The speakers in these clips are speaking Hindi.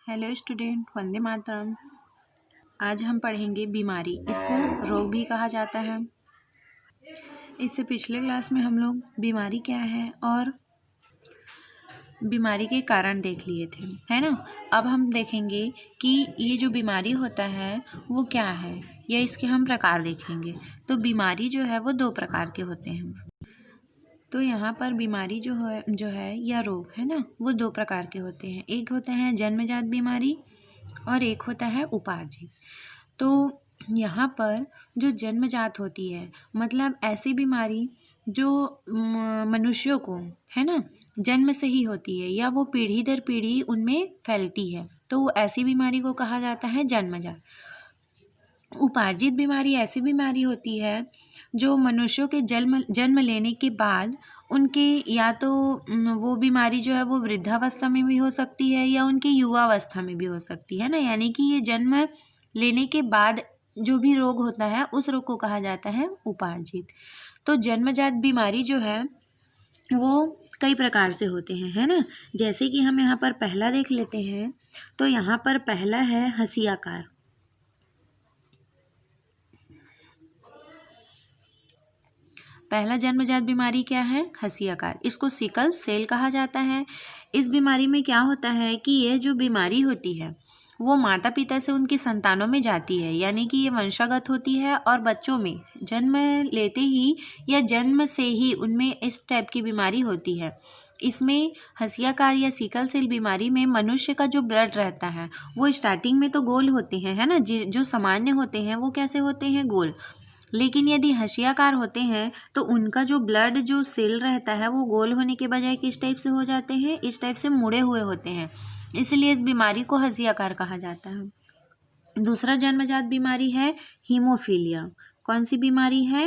Hello student, Vande Mataram. आज हम पढ़ेंगे बीमारी। इसको रोग भी कहा जाता है। इससे पिछले क्लास में हम लोग बीमारी क्या है और बीमारी के कारण देख लिए थे, है ना। अब हम देखेंगे कि ये जो बीमारी होता है वो क्या है, या इसके हम प्रकार देखेंगे। तो बीमारी जो है वो दो प्रकार के होते हैं। तो यहाँ पर बीमारी जो है या रोग है ना, वो दो प्रकार के होते हैं। एक होता है जन्मजात बीमारी और एक होता है उपार्जित। तो यहाँ पर जो जन्मजात होती है, मतलब ऐसी बीमारी जो मनुष्यों को, है ना, जन्म से ही होती है या वो पीढ़ी दर पीढ़ी उनमें फैलती है, तो ऐसी बीमारी को कहा जाता है जन्मजात। उपार्जित बीमारी ऐसी बीमारी होती है जो मनुष्यों के जन्म लेने के बाद उनके, या तो वो बीमारी जो है वो वृद्धावस्था में भी हो सकती है या उनकी युवावस्था में भी हो सकती है ना। यानी कि ये जन्म लेने के बाद जो भी रोग होता है उस रोग को कहा जाता है उपार्जित। तो जन्मजात बीमारी जो है वो कई प्रकार से होते हैं, है ना। जैसे कि हम यहाँ पर पहला देख लेते हैं। तो यहाँ पर पहला है हंसियाकार। पहला जन्मजात बीमारी क्या है? हंसियाकार। इसको सिकल सेल कहा जाता है। इस बीमारी में क्या होता है कि ये जो बीमारी होती है वो माता पिता से उनकी संतानों में जाती है, यानी कि ये वंशागत होती है और बच्चों में जन्म लेते ही या जन्म से ही उनमें इस टाइप की बीमारी होती है। इसमें हंसियाकार या सिकल सेल बीमारी में मनुष्य का जो ब्लड रहता है वो स्टार्टिंग में तो गोल होते हैं, है ना। जो सामान्य होते हैं वो कैसे होते हैं? गोल। लेकिन यदि हंसियाकार होते हैं तो उनका जो ब्लड जो सेल रहता है वो गोल होने के बजाय किस टाइप से हो जाते हैं? इस टाइप से मुड़े हुए होते हैं। इसलिए इस बीमारी को हंसियाकार कहा जाता है। दूसरा जन्मजात बीमारी है हीमोफीलिया। कौन सी बीमारी है?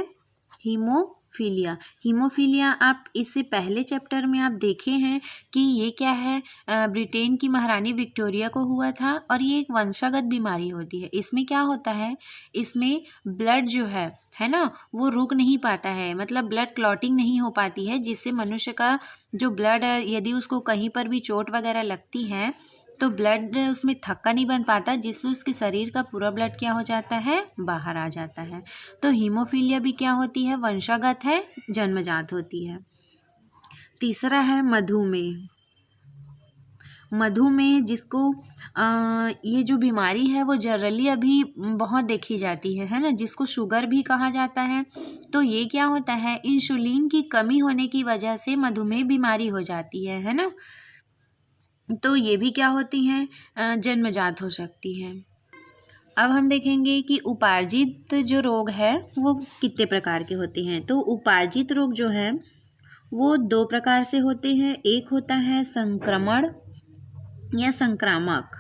हीमोफीलिया। हीमोफीलिया आप इससे पहले चैप्टर में आप देखे हैं कि ये क्या है, ब्रिटेन की महारानी विक्टोरिया को हुआ था और ये एक वंशागत बीमारी होती है। इसमें क्या होता है, इसमें ब्लड जो है ना, वो रुक नहीं पाता है, मतलब ब्लड क्लॉटिंग नहीं हो पाती है, जिससे मनुष्य का जो ब्लड है यदि उसको कहीं पर भी चोट वगैरह लगती है तो ब्लड उसमें थक्का नहीं बन पाता, जिससे उसके शरीर का पूरा ब्लड क्या हो जाता है? बाहर आ जाता है। तो हीमोफीलिया भी क्या होती है? वंशागत है, जन्मजात होती है। तीसरा है मधुमेह। मधुमेह जिसको ये जो बीमारी है वो जनरली अभी बहुत देखी जाती है ना, जिसको शुगर भी कहा जाता है। तो ये क्या होता है, इंसुलिन की कमी होने की वजह से मधुमेह बीमारी हो जाती है ना। तो ये भी क्या होती हैं? जन्मजात हो सकती हैं। अब हम देखेंगे कि उपार्जित जो रोग है वो कितने प्रकार के होते हैं। तो उपार्जित रोग जो है वो दो प्रकार से होते हैं। एक होता है संक्रमण या संक्रामक,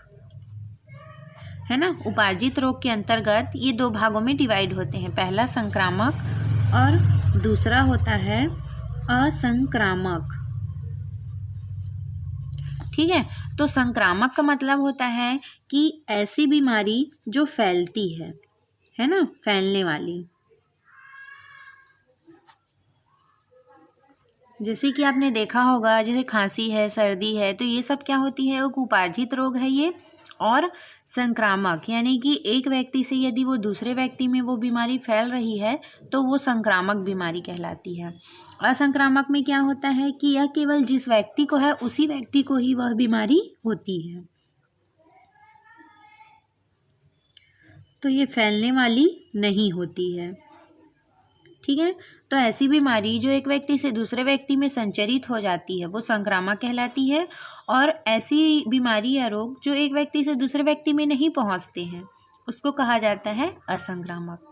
है ना। उपार्जित रोग के अंतर्गत ये दो भागों में डिवाइड होते हैं। पहला संक्रामक और दूसरा होता है असंक्रामक। ठीक है। तो संक्रामक का मतलब होता है कि ऐसी बीमारी जो फैलती है ना, फैलने वाली। जैसे कि आपने देखा होगा, जैसे खांसी है, सर्दी है, तो ये सब क्या होती है? एक उपार्जित रोग है ये। और संक्रामक यानी कि एक व्यक्ति से यदि वो दूसरे व्यक्ति में वो बीमारी फैल रही है तो वो संक्रामक बीमारी कहलाती है। असंक्रामक में क्या होता है कि यह केवल जिस व्यक्ति को है उसी व्यक्ति को ही वह बीमारी होती है। तो ये फैलने वाली नहीं होती है। ठीक है। तो ऐसी बीमारी जो एक व्यक्ति से दूसरे व्यक्ति में संचरित हो जाती है वो संक्रामक कहलाती है। और ऐसी बीमारी या रोग जो एक व्यक्ति से दूसरे व्यक्ति में नहीं पहुंचते हैं उसको कहा जाता है असंक्रामक।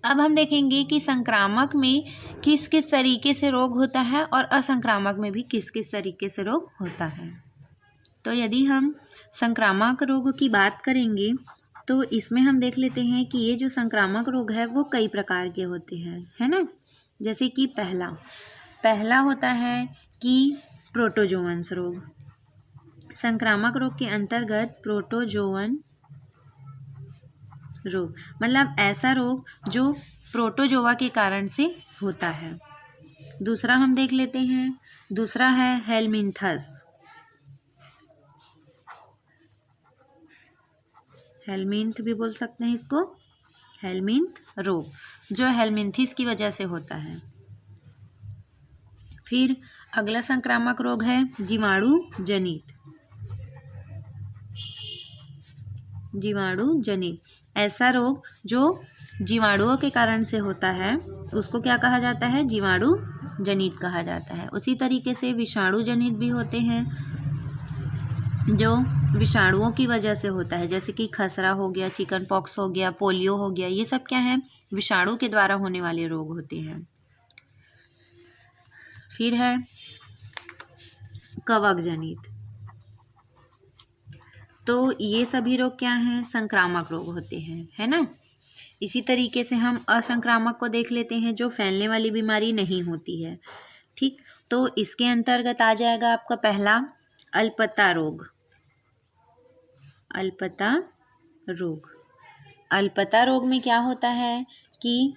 अब हम देखेंगे कि संक्रामक में किस किस तरीके से रोग होता है और असंक्रामक में भी किस किस तरीके से रोग होता है। तो यदि हम संक्रामक रोग की बात करेंगे तो इसमें हम देख लेते हैं कि ये जो संक्रामक रोग है वो कई प्रकार के होते हैं, है ना। जैसे कि पहला होता है कि प्रोटोजोअन्स रोग। संक्रामक रोग के अंतर्गत प्रोटोजोअन रोग, मतलब ऐसा रोग जो प्रोटोजोआ के कारण से होता है। दूसरा हम देख लेते हैं, दूसरा है हेलमिंथस। हेलमिंथ भी बोल सकते हैं इसको, हेलमिंथ रोग, जो हेलमिंथिस की वजह से होता है। फिर अगला संक्रामक रोग है जीवाणु जनित। जीवाणु जनित, ऐसा रोग जो जीवाणुओं के कारण से होता है उसको क्या कहा जाता है, जीवाणु जनित कहा जाता है। उसी तरीके से विषाणु जनित भी होते हैं जो विषाणुओं की वजह से होता है, जैसे कि खसरा हो गया, चिकन पॉक्स हो गया, पोलियो हो गया, ये सब क्या है, विषाणु के द्वारा होने वाले रोग होते हैं। फिर है कवक जनित। तो ये सभी रोग क्या हैं, संक्रामक रोग होते हैं, है ना। इसी तरीके से हम असंक्रामक को देख लेते हैं, जो फैलने वाली बीमारी नहीं होती है। ठीक, तो इसके अंतर्गत आ जाएगा आपका पहला अल्पता रोग। अल्पता रोग, अल्पता रोग में क्या होता है कि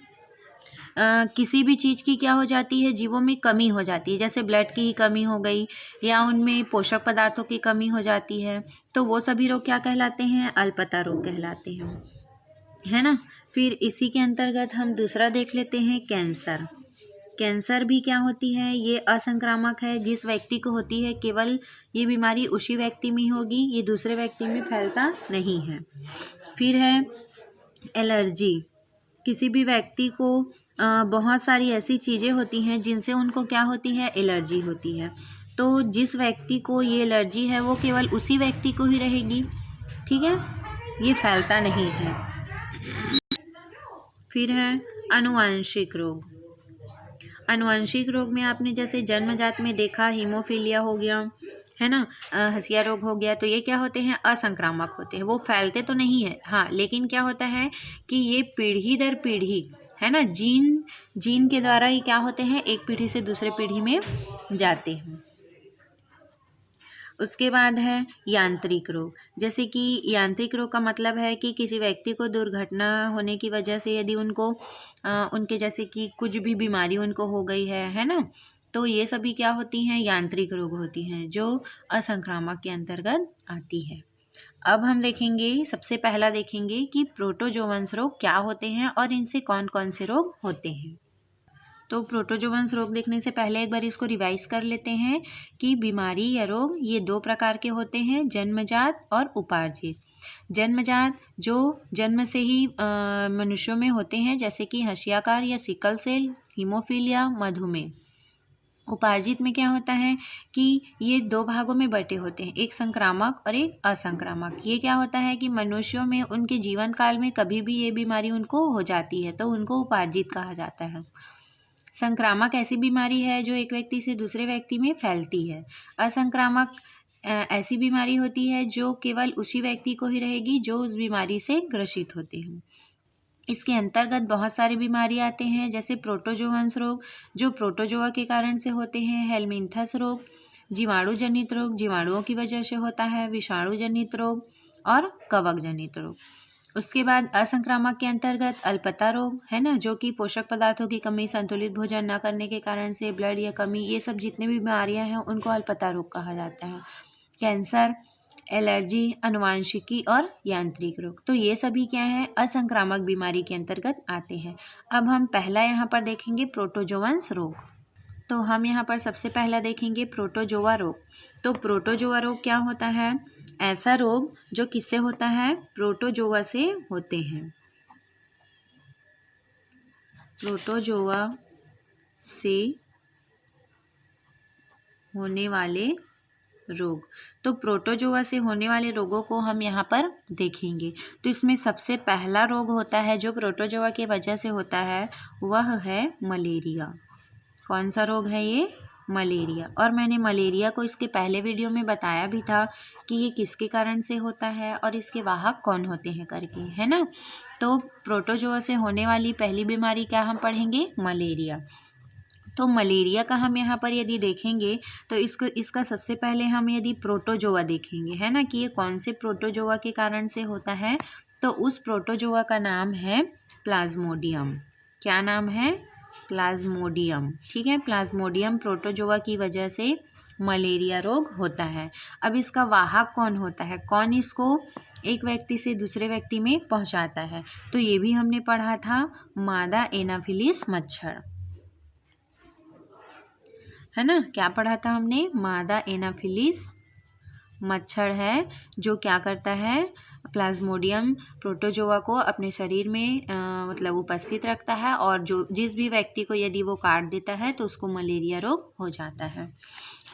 किसी भी चीज़ की क्या हो जाती है, जीवों में कमी हो जाती है, जैसे ब्लड की ही कमी हो गई या उनमें पोषक पदार्थों की कमी हो जाती है, तो वो सभी रोग क्या कहलाते हैं, अल्पता रोग कहलाते हैं, है ना। फिर इसी के अंतर्गत हम दूसरा देख लेते हैं कैंसर। कैंसर भी क्या होती है, ये असंक्रामक है, जिस व्यक्ति को होती है केवल ये बीमारी उसी व्यक्ति में होगी, ये दूसरे व्यक्ति में फैलता नहीं है। फिर है एलर्जी, किसी भी व्यक्ति को बहुत सारी ऐसी चीज़ें होती हैं जिनसे उनको क्या होती है, एलर्जी होती है, तो जिस व्यक्ति को ये एलर्जी है वो केवल उसी व्यक्ति को ही रहेगी, ठीक है, ये फैलता नहीं है। फिर है आनुवंशिक रोग। आनुवंशिक रोग में आपने जैसे जन्मजात में देखा हीमोफीलिया हो गया, है ना, हंसिया रोग हो गया, तो ये क्या होते हैं, असंक्रामक होते हैं, वो फैलते तो नहीं है, हाँ, लेकिन क्या होता है कि ये पीढ़ी दर पीढ़ी, है ना, जीन के द्वारा ही क्या होते हैं, एक पीढ़ी से दूसरे पीढ़ी में जाते हैं। उसके बाद है यांत्रिक रोग। जैसे कि यांत्रिक रोग का मतलब है कि किसी व्यक्ति को दुर्घटना होने की वजह से यदि उनको उनके जैसे कि कुछ भी बीमारी उनको हो गई है ना, तो ये सभी क्या होती हैं, यांत्रिक रोग होती हैं, जो असंक्रामक के अंतर्गत आती है। अब हम देखेंगे, सबसे पहला देखेंगे कि प्रोटोजोवंस रोग क्या होते हैं और इनसे कौन कौन से रोग होते हैं। तो प्रोटोजोवंस रोग देखने से पहले एक बार इसको रिवाइज कर लेते हैं कि बीमारी या रोग ये दो प्रकार के होते हैं, जन्मजात और उपार्जित। जन्मजात जो जन्म से ही मनुष्यों में होते हैं, जैसे कि हंसियाकार या सिकल सेल, हीमोफीलिया, मधुमेह। उपार्जित में क्या होता है कि ये दो भागों में बटे होते हैं, एक संक्रामक और एक असंक्रामक। ये क्या होता है कि मनुष्यों में उनके जीवन काल में कभी भी ये बीमारी उनको हो जाती है, तो उनको उपार्जित कहा जाता है। संक्रामक ऐसी बीमारी है जो एक व्यक्ति से दूसरे व्यक्ति में फैलती है। असंक्रामक ऐसी बीमारी होती है जो केवल उसी व्यक्ति को ही रहेगी जो उस बीमारी से ग्रसित होते हैं। इसके अंतर्गत बहुत सारी बीमारी आते हैं, जैसे प्रोटोजोवंस रोग जो प्रोटोजोआ के कारण से होते हैं, हेलमिंथस रोग, जीवाणु जनित रोग जीवाणुओं की वजह से होता है, विषाणु जनित रोग और कवक जनित रोग। उसके बाद असंक्रामक के अंतर्गत अल्पता रोग, है ना, जो कि पोषक पदार्थों की कमी, संतुलित भोजन न करने के कारण से ब्लड या कमी, ये सब जितने भी बीमारियां हैं उनको अल्पता रोग कहा जाता है। कैंसर, एलर्जी, आनुवांशिकी और यांत्रिक रोग, तो ये सभी क्या है, असंक्रामक बीमारी के अंतर्गत आते हैं। अब हम पहला यहाँ पर देखेंगे प्रोटोजोवंस रोग। तो हम यहाँ पर सबसे पहला देखेंगे प्रोटोजोआ रोग। तो प्रोटोजोआ रोग क्या होता है, ऐसा रोग जो किससे होता है, प्रोटोजोआ से होते हैं। प्रोटोजोआ से होने वाले रोग। तो प्रोटोजोआ से होने वाले रोगों को हम यहाँ पर देखेंगे। तो इसमें सबसे पहला रोग होता है जो प्रोटोजोआ की वजह से होता है, वह है मलेरिया। कौन सा रोग है ये, मलेरिया। और मैंने मलेरिया को इसके पहले वीडियो में बताया भी था कि ये किसके कारण से होता है और इसके वाहक कौन होते हैं करके, है ना। तो प्रोटोजोआ से होने वाली पहली बीमारी क्या हम पढ़ेंगे, मलेरिया। तो मलेरिया का हम यहाँ पर यदि देखेंगे तो इसका सबसे पहले हम यदि प्रोटोजोआ देखेंगे, है ना, कि ये कौन से प्रोटोजोआ के कारण से होता है, तो उस प्रोटोजोआ का नाम है प्लाज्मोडियम। क्या नाम है, प्लाज्मोडियम। ठीक है, प्लाज्मोडियम प्रोटोजोआ की वजह से मलेरिया रोग होता है। अब इसका वाहक कौन होता है, कौन इसको एक व्यक्ति से दूसरे व्यक्ति में पहुंचाता है, तो ये भी हमने पढ़ा था, मादा एनाफिलिस मच्छर, है ना। क्या पढ़ा था हमने, मादा एनाफिलिस मच्छर है जो क्या करता है, प्लाज्मोडियम प्रोटोजोआ को अपने शरीर में मतलब उपस्थित रखता है, और जिस भी व्यक्ति को यदि वो काट देता है तो उसको मलेरिया रोग हो जाता है।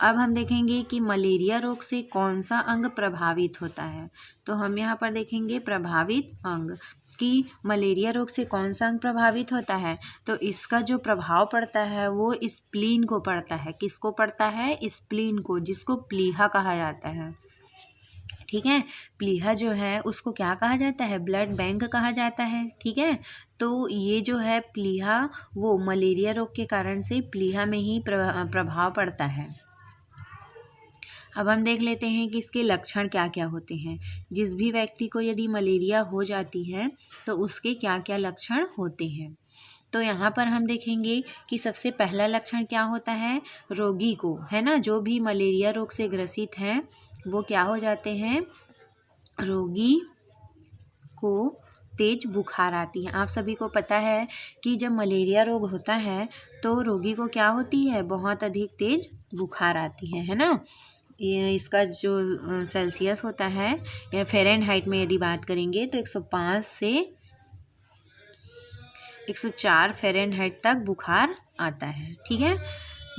अब हम देखेंगे कि मलेरिया रोग से कौन सा अंग प्रभावित होता है। तो हम यहाँ पर देखेंगे प्रभावित अंग, कि मलेरिया रोग से कौन सा अंग प्रभावित होता है। तो इसका जो प्रभाव पड़ता है वो स्प्लीन को पड़ता है। किसको पड़ता है, स्प्लीन को, जिसको प्लीहा कहा जाता है। ठीक है, प्लीहा जो है उसको क्या कहा जाता है, ब्लड बैंक कहा जाता है। ठीक है, तो ये जो है प्लीहा, वो मलेरिया रोग के कारण से प्लीहा में ही प्रभाव पड़ता है। अब हम देख लेते हैं कि इसके लक्षण क्या क्या होते हैं। जिस भी व्यक्ति को यदि मलेरिया हो जाती है तो उसके क्या क्या लक्षण होते हैं। तो यहाँ पर हम देखेंगे कि सबसे पहला लक्षण क्या होता है, रोगी को, है ना, जो भी मलेरिया रोग से ग्रसित हैं वो क्या हो जाते हैं, रोगी को तेज बुखार आती है। आप सभी को पता है कि जब मलेरिया रोग होता है तो रोगी को क्या होती है, बहुत अधिक तेज बुखार आती है ना। ये इसका जो सेल्सियस होता है या फ़ारेनहाइट में यदि बात करेंगे तो 105 से 104 फ़ारेनहाइट तक बुखार आता है। ठीक है,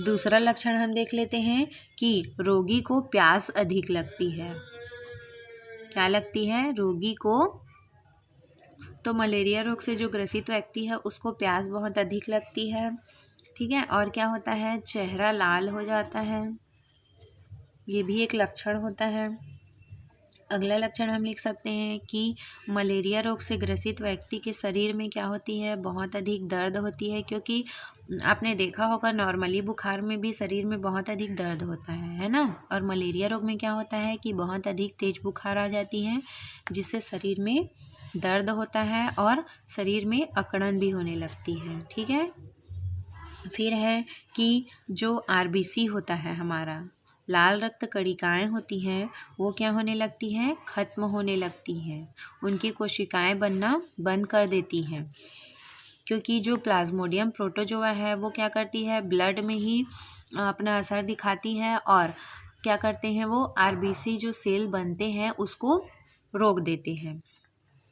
दूसरा लक्षण हम देख लेते हैं कि रोगी को प्यास अधिक लगती है। क्या लगती है, रोगी को, तो मलेरिया रोग से जो ग्रसित व्यक्ति है उसको प्यास बहुत अधिक लगती है। ठीक है, और क्या होता है, चेहरा लाल हो जाता है, ये भी एक लक्षण होता है। अगला लक्षण हम लिख सकते हैं कि मलेरिया रोग से ग्रसित व्यक्ति के शरीर में क्या होती है, बहुत अधिक दर्द होती है, क्योंकि आपने देखा होगा नॉर्मली बुखार में भी शरीर में बहुत अधिक दर्द होता है ना। और मलेरिया रोग में क्या होता है कि बहुत अधिक तेज बुखार आ जाती है, जिससे शरीर में दर्द होता है और शरीर में अकड़न भी होने लगती है। ठीक है, फिर है कि जो आरबीसी होता है हमारा, लाल रक्त कणिकाएँ होती हैं, वो क्या होने लगती हैं, खत्म होने लगती हैं, उनकी कोशिकाएं बनना बंद कर देती हैं, क्योंकि जो प्लाज्मोडियम प्रोटोजोआ है वो क्या करती है, ब्लड में ही अपना असर दिखाती है, और क्या करते हैं वो आरबीसी जो सेल बनते हैं उसको रोक देते हैं।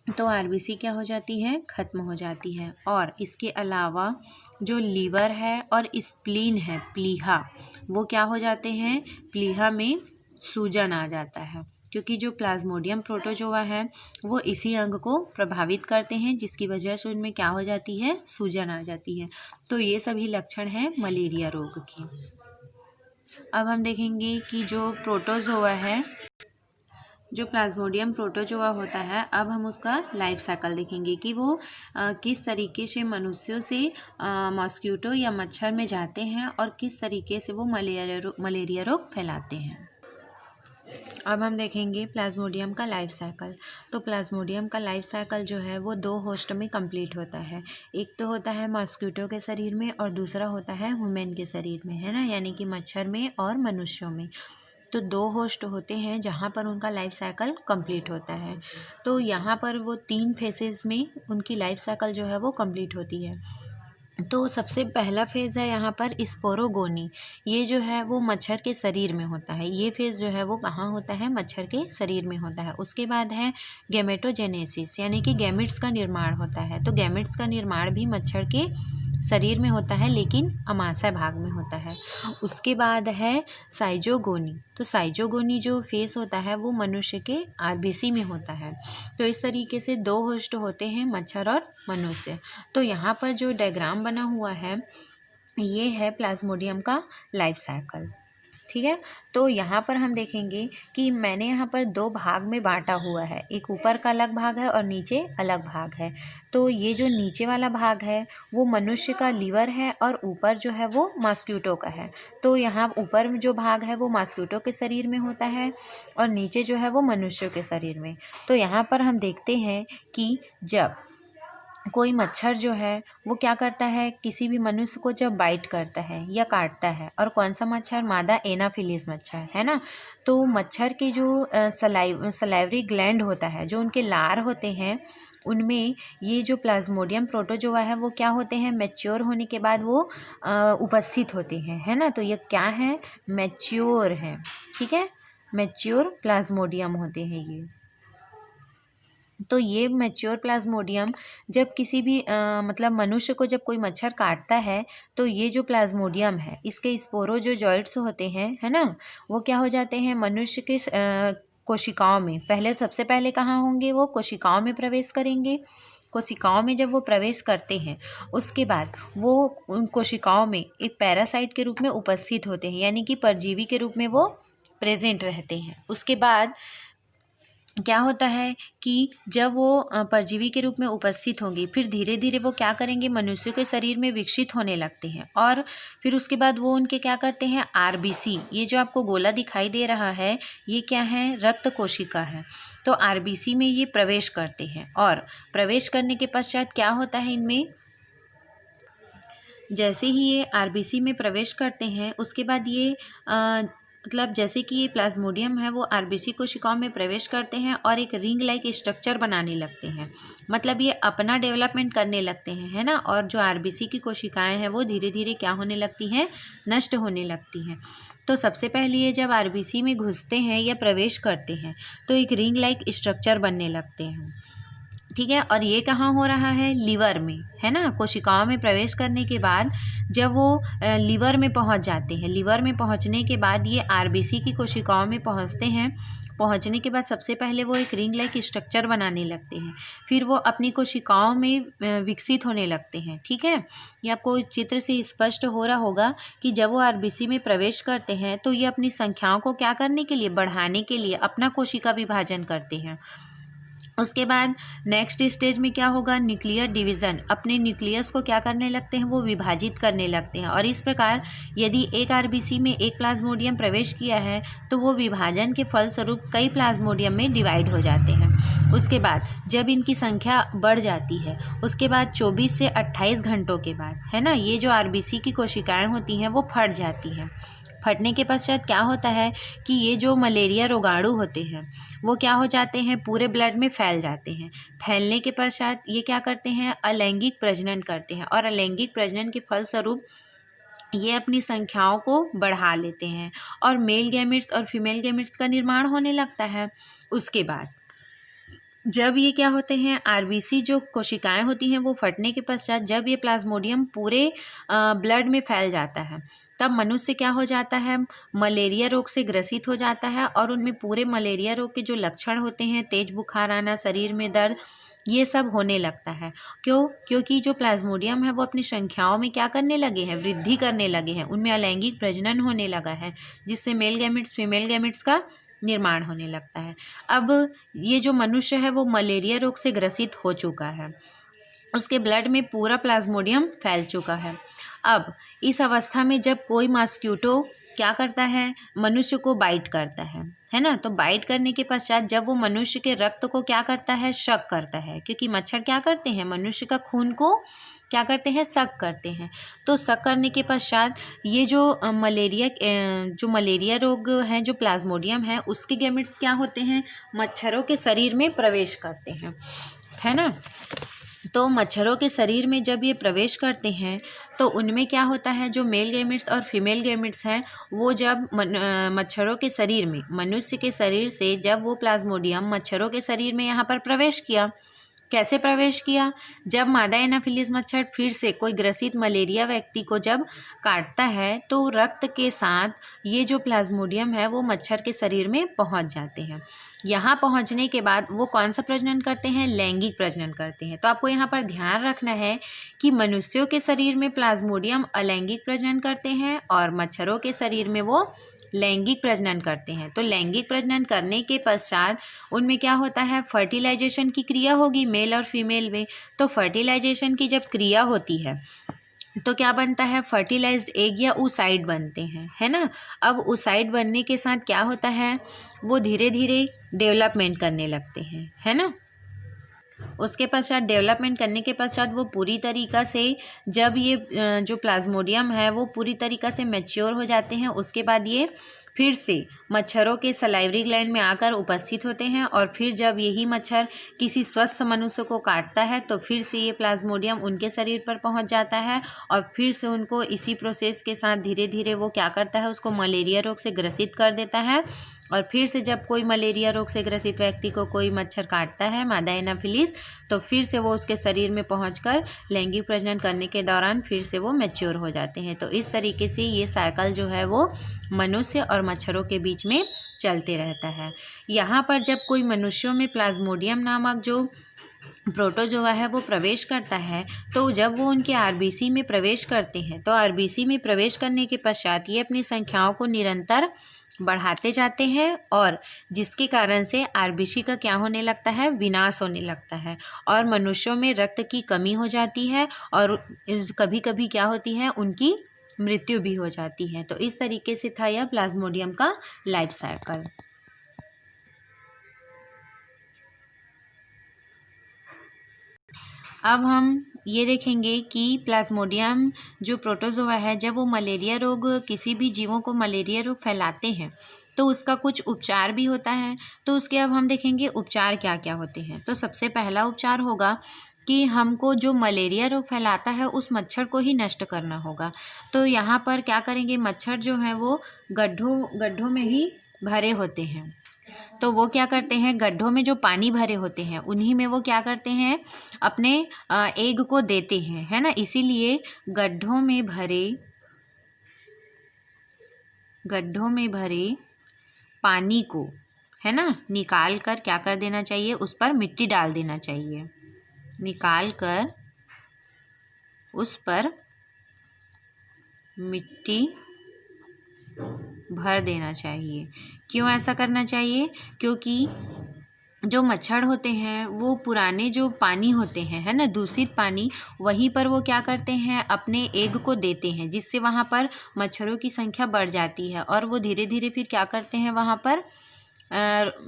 तो आरबीसी क्या हो जाती है, ख़त्म हो जाती है। और इसके अलावा जो लीवर है और स्प्लीन है, प्लीहा, वो क्या हो जाते हैं, प्लीहा में सूजन आ जाता है, क्योंकि जो प्लाज्मोडियम प्रोटोजोआ है वो इसी अंग को प्रभावित करते हैं, जिसकी वजह से उनमें क्या हो जाती है, सूजन आ जाती है। तो ये सभी लक्षण हैं मलेरिया रोग की। अब हम देखेंगे कि जो प्रोटोजोआ है, जो प्लाज्मोडियम प्रोटोजोआ होता है, अब हम उसका लाइफ साइकिल देखेंगे कि वो किस तरीके से मनुष्यों से मॉस्किटो या मच्छर में जाते हैं और किस तरीके से वो मलेरिया रोग फैलाते हैं। अब हम देखेंगे प्लाज्मोडियम का लाइफ साइकिल। तो प्लाज्मोडियम का लाइफ साइकिल जो है वो 2 होस्ट में कंप्लीट होता है। एक तो होता है मॉस्किटो के शरीर में और दूसरा होता है ह्यूमन के शरीर में, है ना, यानी कि मच्छर में और मनुष्यों में। तो 2 होस्ट होते हैं जहाँ पर उनका लाइफ साइकिल कंप्लीट होता है। तो यहाँ पर वो 3 फेजेस में उनकी लाइफ साइकिल जो है वो कंप्लीट होती है। तो सबसे पहला फेज़ है यहाँ पर स्पोरोगोनी, ये जो है वो मच्छर के शरीर में होता है। ये फेज़ जो है वो कहाँ होता है, मच्छर के शरीर में होता है। उसके बाद है गैमेटोजेनेसिस, यानी कि गैमेट्स का निर्माण होता है। तो गैमेट्स का निर्माण भी मच्छर के शरीर में होता है, लेकिन अमाशय भाग में होता है। उसके बाद है साइजोगोनी। तो साइजोगोनी जो फेस होता है वो मनुष्य के आरबीसी में होता है। तो इस तरीके से 2 होस्ट होते हैं, मच्छर और मनुष्य। तो यहाँ पर जो डायग्राम बना हुआ है ये है प्लाज्मोडियम का लाइफ साइकिल। ठीक है, तो यहाँ पर हम देखेंगे कि मैंने यहाँ पर 2 भाग में बांटा हुआ है, एक ऊपर का अलग भाग है और नीचे अलग भाग है। तो ये जो नीचे वाला भाग है वो मनुष्य का लीवर है और ऊपर जो है वो मॉस्किटो का है। तो यहाँ ऊपर जो भाग है वो मॉस्किटो के शरीर में होता है और नीचे जो है वो मनुष्य के शरीर में। तो यहाँ पर हम देखते हैं कि जब कोई मच्छर जो है वो क्या करता है, किसी भी मनुष्य को जब बाइट करता है या काटता है, और कौन सा मच्छर, मादा एनाफिलीज मच्छर, है ना। तो मच्छर के जो सलाइवरी ग्लैंड होता है, जो उनके लार होते हैं, उनमें ये जो प्लाज्मोडियम प्रोटोजोआ है वो क्या होते हैं, मैच्योर होने के बाद वो उपस्थित होते हैं, है ना। तो ये क्या है, मैच्योर है, ठीक है, मैच्योर प्लाज्मोडियम होते हैं ये। तो ये मैच्योर प्लाज्मोडियम जब किसी भी मतलब मनुष्य को जब कोई मच्छर काटता है, तो ये जो प्लाज्मोडियम है, इसके स्पोरोजोइट्स होते हैं, है ना, वो क्या हो जाते हैं, मनुष्य के कोशिकाओं में, सबसे पहले कहाँ होंगे, वो कोशिकाओं में प्रवेश करेंगे। कोशिकाओं में जब वो प्रवेश करते हैं, उसके बाद वो उन कोशिकाओं में एक पैरासाइट के रूप में उपस्थित होते हैं, यानी कि परजीवी के रूप में वो प्रेजेंट रहते हैं। उसके बाद क्या होता है कि जब वो परजीवी के रूप में उपस्थित होंगे, फिर धीरे धीरे वो क्या करेंगे, मनुष्य के शरीर में विकसित होने लगते हैं, और फिर उसके बाद वो उनके क्या करते हैं, आरबीसी, ये जो आपको गोला दिखाई दे रहा है, ये क्या है, रक्त कोशिका है। तो आरबीसी में ये प्रवेश करते हैं, और प्रवेश करने के पश्चात क्या होता है, इनमें जैसे ही ये आरबीसी में प्रवेश करते हैं, उसके बाद ये मतलब जैसे कि ये प्लाज्मोडियम है, वो आरबीसी कोशिकाओं में प्रवेश करते हैं और एक रिंग लाइक स्ट्रक्चर बनाने लगते हैं। मतलब ये अपना डेवलपमेंट करने लगते हैं, है ना। और जो आरबीसी की कोशिकाएं हैं वो धीरे धीरे क्या होने लगती हैं, नष्ट होने लगती हैं। तो सबसे पहले ये जब आरबीसी में घुसते हैं या प्रवेश करते हैं, तो एक रिंग लाइक स्ट्रक्चर बनने लगते हैं, ठीक है। और ये कहाँ हो रहा है, लीवर में, है ना। कोशिकाओं में प्रवेश करने के बाद जब वो लीवर में पहुंच जाते हैं, लीवर में पहुंचने के बाद ये आरबीसी की कोशिकाओं में पहुंचते हैं। पहुंचने के बाद सबसे पहले वो एक रिंग लाइक स्ट्रक्चर बनाने लगते हैं, फिर वो अपनी कोशिकाओं में विकसित होने लगते हैं, ठीक है। ये आपको इस चित्र से स्पष्ट हो रहा होगा कि जब वो आरबीसी में प्रवेश करते हैं, तो ये अपनी संख्याओं को क्या करने के लिए, बढ़ाने के लिए अपना कोशिका विभाजन करते हैं। उसके बाद नेक्स्ट स्टेज में क्या होगा, न्यूक्लियर डिवीज़न, अपने न्यूक्लियस को क्या करने लगते हैं, वो विभाजित करने लगते हैं। और इस प्रकार यदि एक आरबीसी में एक प्लाज्मोडियम प्रवेश किया है, तो वो विभाजन के फलस्वरूप कई प्लाज्मोडियम में डिवाइड हो जाते हैं। उसके बाद जब इनकी संख्या बढ़ जाती है, उसके बाद 24 से 28 घंटों के बाद, है ना, ये जो आरबीसी की कोशिकाएँ होती हैं वो फट जाती हैं। फटने के पश्चात क्या होता है कि ये जो मलेरिया रोगाणु होते हैं वो क्या हो जाते हैं, पूरे ब्लड में फैल जाते हैं। फैलने के पश्चात ये क्या करते हैं, अलैंगिक प्रजनन करते हैं, और अलैंगिक प्रजनन के फलस्वरूप ये अपनी संख्याओं को बढ़ा लेते हैं, और मेल गैमेट्स और फीमेल गैमेट्स का निर्माण होने लगता है। उसके बाद जब ये क्या होते हैं, आरबीसी जो कोशिकाएं होती हैं वो फटने के पश्चात जब ये प्लाज्मोडियम पूरे ब्लड में फैल जाता है, तब मनुष्य क्या हो जाता है, मलेरिया रोग से ग्रसित हो जाता है। और उनमें पूरे मलेरिया रोग के जो लक्षण होते हैं, तेज बुखार आना, शरीर में दर्द, ये सब होने लगता है। क्योंकि जो प्लाज्मोडियम है वो अपनी संख्याओं में क्या करने लगे हैं, वृद्धि करने लगे हैं, उनमें अलैंगिक प्रजनन होने लगा है, जिससे मेल गैमेट्स फीमेल गैमेट्स का निर्माण होने लगता है। अब ये जो मनुष्य है वो मलेरिया रोग से ग्रसित हो चुका है, उसके ब्लड में पूरा प्लाज्मोडियम फैल चुका है। अब इस अवस्था में जब कोई मॉस्क्यूटो क्या करता है, मनुष्य को बाइट करता है ना, तो बाइट करने के पश्चात जब वो मनुष्य के रक्त को क्या करता है, शक करता है, क्योंकि मच्छर क्या करते हैं, मनुष्य का खून को क्या करते हैं, शक करते हैं। तो शक करने के पश्चात ये जो मलेरिया रोग है, जो प्लाज्मोडियम है, उसके गैमेट्स क्या होते हैं, मच्छरों के शरीर में प्रवेश करते हैं, है ना। तो मच्छरों के शरीर में जब ये प्रवेश करते हैं, तो उनमें क्या होता है, जो मेल गैमेट्स और फीमेल गैमेट्स हैं, वो जब मच्छरों के शरीर में, मनुष्य के शरीर से जब वो प्लाज्मोडियम मच्छरों के शरीर में यहाँ पर प्रवेश किया, कैसे प्रवेश किया, जब मादा एनाफिलीज मच्छर फिर से कोई ग्रसित मलेरिया व्यक्ति को जब काटता है, तो रक्त के साथ ये जो प्लाज्मोडियम है वो मच्छर के शरीर में पहुंच जाते हैं। यहाँ पहुंचने के बाद वो कौन सा प्रजनन करते हैं, लैंगिक प्रजनन करते हैं। तो आपको यहाँ पर ध्यान रखना है कि मनुष्यों के शरीर में प्लाज्मोडियम अलैंगिक प्रजनन करते हैं, और मच्छरों के शरीर में वो लैंगिक प्रजनन करते हैं। तो लैंगिक प्रजनन करने के पश्चात उनमें क्या होता है, फर्टिलाइजेशन की क्रिया होगी मेल और फीमेल में। तो फर्टिलाइजेशन की जब क्रिया होती है तो क्या बनता है, फर्टिलाइज्ड एग या oocyte बनते हैं, है ना। अब oocyte बनने के साथ क्या होता है, वो धीरे धीरे डेवलपमेंट करने लगते हैं, है ना। उसके पश्चात डेवलपमेंट करने के पश्चात वो पूरी तरीक़ा से, जब ये जो प्लाज्मोडियम है वो पूरी तरीक़ा से मैच्योर हो जाते हैं, उसके बाद ये फिर से मच्छरों के सलाइवरी ग्लैंड में आकर उपस्थित होते हैं और फिर जब यही मच्छर किसी स्वस्थ मनुष्य को काटता है तो फिर से ये प्लाज्मोडियम उनके शरीर पर पहुंच जाता है और फिर से उनको इसी प्रोसेस के साथ धीरे धीरे वो क्या करता है, उसको मलेरिया रोग से ग्रसित कर देता है। और फिर से जब कोई मलेरिया रोग से ग्रसित व्यक्ति को कोई मच्छर काटता है, मादा एनाफिलीज, तो फिर से वो उसके शरीर में पहुंचकर लैंगिक प्रजनन करने के दौरान फिर से वो मैच्योर हो जाते हैं। तो इस तरीके से ये साइकिल जो है वो मनुष्य और मच्छरों के बीच में चलते रहता है। यहाँ पर जब कोई मनुष्यों में प्लाज्मोडियम नामक जो प्रोटोजोआ है वो प्रवेश करता है, तो जब वो उनके आरबीसी में प्रवेश करते हैं तो आरबीसी में प्रवेश करने के पश्चात ये अपनी संख्याओं को निरंतर बढ़ाते जाते हैं और जिसके कारण से आरबीसी का क्या होने लगता है, विनाश होने लगता है और मनुष्यों में रक्त की कमी हो जाती है और कभी कभी क्या होती है, उनकी मृत्यु भी हो जाती है। तो इस तरीके से था यह प्लाज्मोडियम का लाइफ साइकिल। अब हम ये देखेंगे कि प्लाज्मोडियम जो प्रोटोजोआ है, जब वो मलेरिया रोग, किसी भी जीवों को मलेरिया रोग फैलाते हैं तो उसका कुछ उपचार भी होता है। तो उसके अब हम देखेंगे उपचार क्या क्या होते हैं। तो सबसे पहला उपचार होगा कि हमको जो मलेरिया रोग फैलाता है उस मच्छर को ही नष्ट करना होगा। तो यहाँ पर क्या करेंगे, मच्छर जो है वो गड्ढों में ही भरे होते हैं। तो वो क्या करते हैं, गड्ढों में जो पानी भरे होते हैं उन्हीं में वो क्या करते हैं, अपने एग को देते हैं, है ना। इसीलिए गड्ढों में भरे पानी को, है ना, निकाल कर क्या कर देना चाहिए, उस पर मिट्टी डाल देना चाहिए। निकाल कर उस पर मिट्टी भर देना चाहिए। क्यों ऐसा करना चाहिए, क्योंकि जो मच्छर होते हैं वो पुराने जो पानी होते हैं, है ना, दूषित पानी, वहीं पर वो क्या करते हैं, अपने एग को देते हैं, जिससे वहाँ पर मच्छरों की संख्या बढ़ जाती है और वो धीरे धीरे फिर क्या करते हैं, वहाँ पर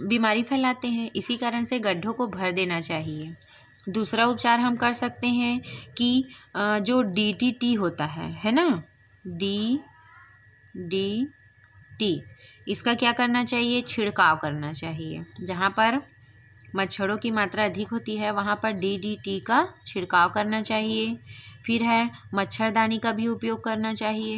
बीमारी फैलाते हैं। इसी कारण से गड्ढों को भर देना चाहिए। दूसरा उपचार हम कर सकते हैं कि जो DDT होता है ना, DDT, इसका क्या करना चाहिए, छिड़काव करना चाहिए। जहाँ पर मच्छरों की मात्रा अधिक होती है वहाँ पर DDT का छिड़काव करना चाहिए। फिर है मच्छरदानी का भी उपयोग करना चाहिए,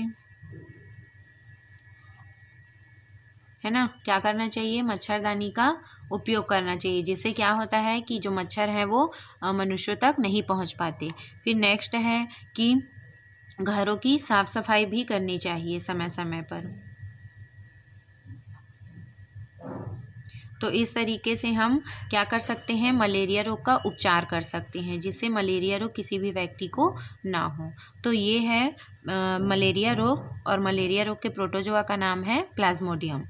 है ना। क्या करना चाहिए, मच्छरदानी का उपयोग करना चाहिए, जिससे क्या होता है कि जो मच्छर है वो मनुष्यों तक नहीं पहुंच पाते। फिर नेक्स्ट है कि घरों की साफ सफाई भी करनी चाहिए समय समय पर। तो इस तरीके से हम क्या कर सकते हैं, मलेरिया रोग का उपचार कर सकते हैं, जिससे मलेरिया रोग किसी भी व्यक्ति को ना हो। तो ये है मलेरिया रोग, और मलेरिया रोग के प्रोटोजोआ का नाम है प्लाज्मोडियम।